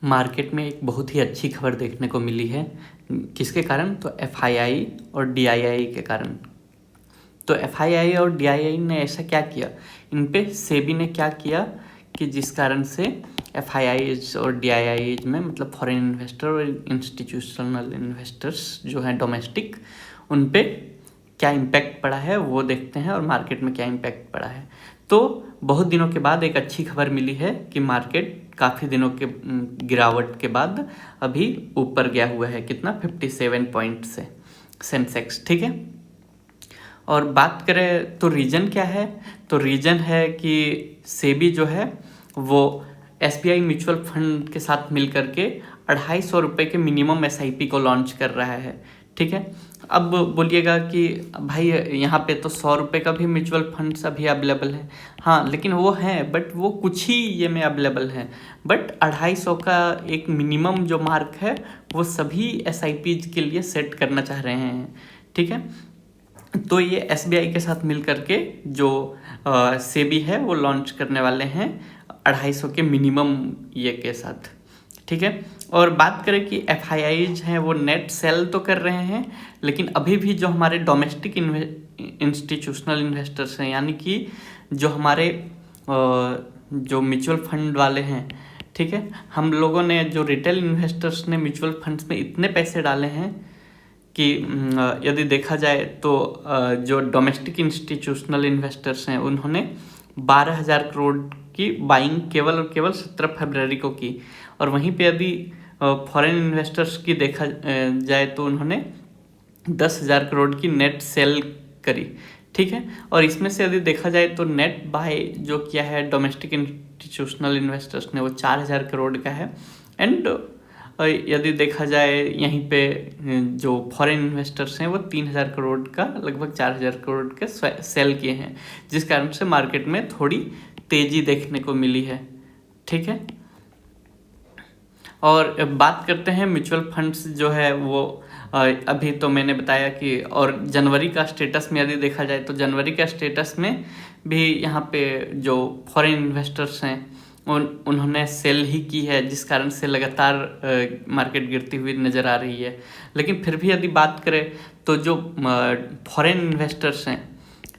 Market में एक बहुत ही अच्छी खबर देखने को मिली है। किसके कारण? तो एफआईआई और डीआईआई के कारण। तो एफआईआई और डीआईआई ने ऐसा क्या किया, इन पे सेबी ने क्या किया कि जिस कारण से एफआईआईज और डीआईआईज में मतलब फॉरेन इन्वेस्टर और इंस्टीट्यूशनल इन्वेस्टर्स जो हैं डोमेस्टिक, उन पे क्या इम्पैक्ट पड़ा है वो देखते हैं, और मार्केट में क्या इम्पैक्ट पड़ा है। तो बहुत दिनों के बाद एक अच्छी खबर मिली है कि मार्केट काफ़ी दिनों के गिरावट के बाद अभी ऊपर गया हुआ है। कितना? 57 पॉइंट से सेंसेक्स। ठीक है। और बात करें तो रीज़न क्या है, तो रीज़न है कि सेबी जो है वो एसबीआई म्यूचुअल फंड के साथ मिल करके 250 रुपये के मिनिमम एसआईपी को लॉन्च कर रहा है। ठीक है। अब बोलिएगा कि भाई यहाँ पे तो 100 रुपये का भी म्यूचुअल फंड्स अभी अवेलेबल है। हाँ, लेकिन वो हैं, बट वो कुछ ही ये में अवेलेबल हैं। बट 250 का एक मिनिमम जो मार्क है वो सभी एसआईपीज के लिए सेट करना चाह रहे हैं। ठीक है। तो ये एसबीआई के साथ मिल करके जो सेबी है वो लॉन्च करने वाले हैं 250 के मिनिमम ये के साथ। ठीक है। और बात करें कि एफआईआईज हैं वो नेट सेल तो कर रहे हैं, लेकिन अभी भी जो हमारे डोमेस्टिक इंस्टीट्यूशनल इन्वेस्टर्स हैं, यानी कि जो हमारे जो म्यूचुअल फंड वाले हैं, ठीक है, हम लोगों ने जो रिटेल इन्वेस्टर्स ने म्यूचुअल फंड्स में इतने पैसे डाले हैं कि यदि देखा जाए तो जो डोमेस्टिक इंस्टीट्यूशनल इन्वेस्टर्स हैं उन्होंने 12,000 करोड़ की बाइंग केवल और केवल 17 फरवरी को की। और वहीं पे यदि फॉरेन इन्वेस्टर्स की देखा जाए तो उन्होंने 10,000 करोड़ की नेट सेल करी। ठीक है। और इसमें से यदि देखा जाए तो नेट बाय जो किया है डोमेस्टिक इंस्टीट्यूशनल इन्वेस्टर्स ने वो 4,000 करोड़ का है। एंड यदि देखा जाए यहीं पे जो फॉरेन इन्वेस्टर्स हैं वो 3,000 करोड़ का लगभग 4,000 करोड़ के सेल किए हैं, जिस कारण से मार्केट में थोड़ी तेजी देखने को मिली है। ठीक है। और बात करते हैं म्यूचुअल फंड्स जो है वो अभी तो मैंने बताया कि, और जनवरी का स्टेटस में यदि देखा जाए तो जनवरी का स्टेटस में भी यहाँ पे जो फॉरेन इन्वेस्टर्स हैं उन्होंने सेल ही की है, जिस कारण से लगातार मार्केट गिरती हुई नज़र आ रही है। लेकिन फिर भी यदि बात करें तो जो फॉरेन इन्वेस्टर्स हैं,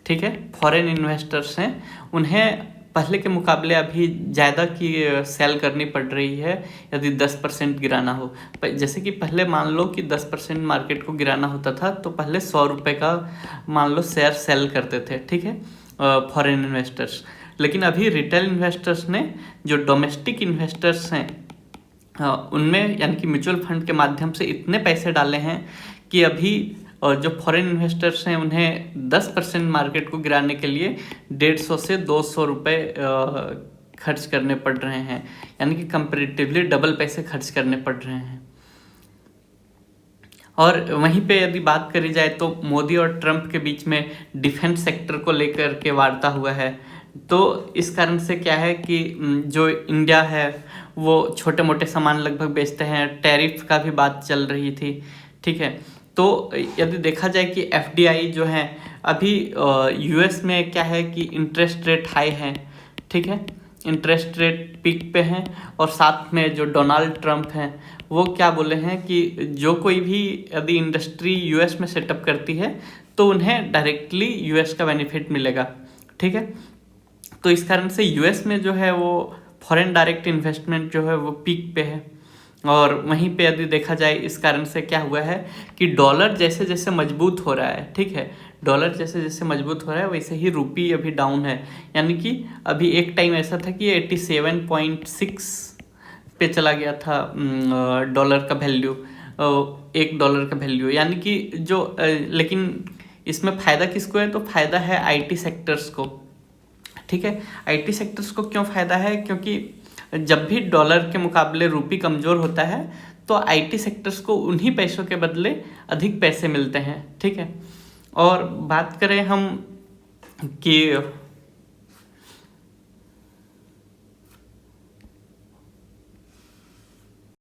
ठीक है, फॉरेन इन्वेस्टर्स हैं, उन्हें पहले के मुकाबले अभी ज़्यादा की सेल करनी पड़ रही है यदि 10% गिराना हो। जैसे कि पहले मान लो कि 10% मार्केट को गिराना होता था तो पहले 100 रुपये का मान लो शेयर सेल करते थे। ठीक है, फॉरेन इन्वेस्टर्स। लेकिन अभी रिटेल इन्वेस्टर्स ने जो डोमेस्टिक इन्वेस्टर्स हैं उनमें यानी कि म्यूचुअल फंड के माध्यम से इतने पैसे डाले हैं कि अभी और जो फॉरेन इन्वेस्टर्स हैं उन्हें 10% मार्केट को गिराने के लिए 150 से 200 रुपये खर्च करने पड़ रहे हैं, यानी कि कंपेरेटिवली डबल पैसे खर्च करने पड़ रहे हैं। और वहीं पे यदि बात करी जाए तो मोदी और ट्रंप के बीच में डिफेंस सेक्टर को लेकर के वार्ता हुआ है। तो इस कारण से क्या है कि जो इंडिया है वो छोटे मोटे सामान लगभग बेचते हैं, टैरिफ का भी बात चल रही थी। ठीक है। तो यदि देखा जाए कि एफडीआई जो है अभी यूएस में क्या है कि इंटरेस्ट रेट हाई है। ठीक है, इंटरेस्ट रेट पीक पे हैं, और साथ में जो डोनाल्ड ट्रंप हैं वो क्या बोले हैं कि जो कोई भी यदि इंडस्ट्री यूएस में सेटअप करती है तो उन्हें डायरेक्टली यूएस का बेनिफिट मिलेगा। ठीक है। तो इस कारण से यूएस में जो है वो फॉरेन डायरेक्ट इन्वेस्टमेंट जो है वो पीक पे है। और वहीं पे यदि देखा जाए इस कारण से क्या हुआ है कि डॉलर जैसे जैसे मजबूत हो रहा है, ठीक है, डॉलर जैसे जैसे मजबूत हो रहा है वैसे ही रुपी अभी डाउन है। यानी कि अभी एक टाइम ऐसा था कि 87.6 पे चला गया था डॉलर का वैल्यू, $1 का वैल्यू, यानी कि जो लेकिन इसमें फ़ायदा किसको है? तो फ़ायदा है आईटी सेक्टर्स को। ठीक है। आईटी सेक्टर्स को क्यों फ़ायदा है? क्योंकि जब भी डॉलर के मुकाबले रुपी कमज़ोर होता है तो आईटी सेक्टर्स को उन्हीं पैसों के बदले अधिक पैसे मिलते हैं। ठीक है। और बात करें हम कि